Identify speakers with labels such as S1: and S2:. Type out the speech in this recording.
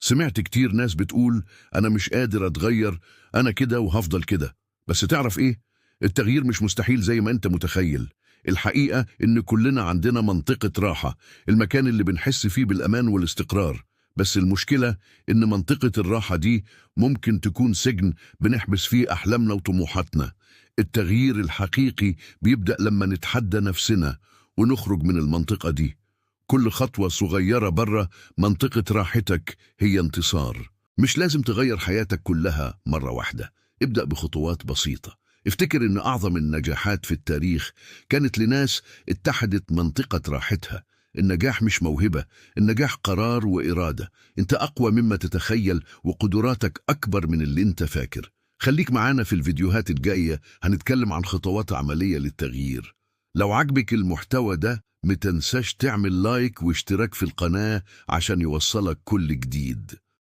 S1: سمعت كتير ناس بتقول أنا مش قادر أتغير، أنا كده وهفضل كده. بس تعرف إيه؟ التغيير مش مستحيل زي ما أنت متخيل. الحقيقة إن كلنا عندنا منطقة راحة، المكان اللي بنحس فيه بالأمان والاستقرار. بس المشكلة إن منطقة الراحة دي ممكن تكون سجن بنحبس فيه أحلامنا وطموحاتنا. التغيير الحقيقي بيبدأ لما نتحدى نفسنا ونخرج من المنطقة دي. كل خطوة صغيرة برا منطقة راحتك هي انتصار. مش لازم تغير حياتك كلها مرة واحدة، ابدأ بخطوات بسيطة. افتكر إن أعظم النجاحات في التاريخ كانت لناس اتحدت منطقة راحتها. النجاح مش موهبة، النجاح قرار وإرادة. انت أقوى مما تتخيل وقدراتك أكبر من اللي انت فاكر. خليك معانا في الفيديوهات الجاية، هنتكلم عن خطوات عملية للتغيير. لو عجبك المحتوى ده متنساش تعمل لايك واشتراك في القناة عشان يوصلك كل جديد.